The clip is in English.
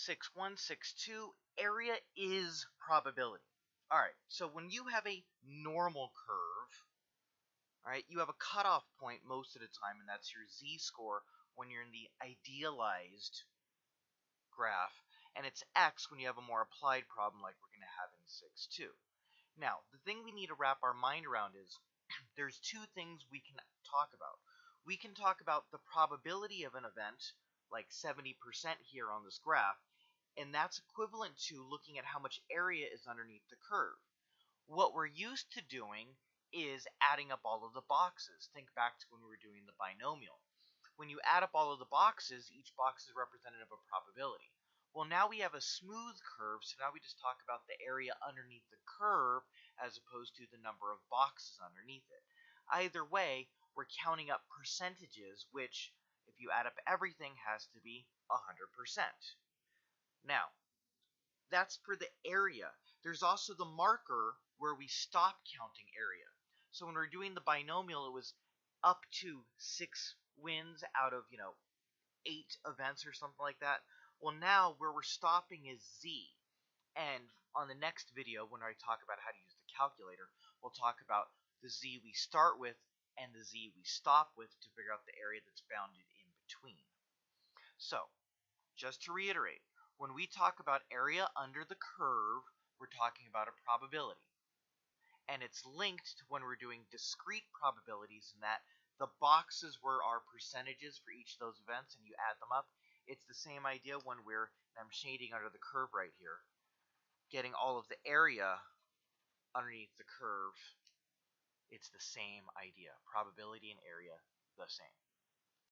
6-1, 6-2, area is probability. Alright, so when you have a normal curve, alright, you have a cutoff point most of the time, and that's your z-score when you're in the idealized graph, and it's x when you have a more applied problem like we're going to have in 6-2. Now, the thing we need to wrap our mind around is there's two things we can talk about. We can talk about the probability of an event, like 70% here on this graph, and that's equivalent to looking at how much area is underneath the curve. What we're used to doing is adding up all of the boxes. Think back to when we were doing the binomial. When you add up all of the boxes, each box is representative of probability. Well, now we have a smooth curve, so now we just talk about the area underneath the curve as opposed to the number of boxes underneath it. Either way, we're counting up percentages, which, if you add up everything, has to be 100%. Now, that's for the area. There's also the marker where we stop counting area. So when we're doing the binomial, it was up to 6 wins out of, 8 events or something like that. Well, now where we're stopping is z. And on the next video, when I talk about how to use the calculator, we'll talk about the z we start with and the z we stop with to figure out the area that's bounded in between. So, just to reiterate, when we talk about area under the curve, we're talking about a probability. And it's linked to when we're doing discrete probabilities in that the boxes were our percentages for each of those events, and you add them up. It's the same idea when I'm shading under the curve right here, getting all of the area underneath the curve. It's the same idea. Probability and area, the same.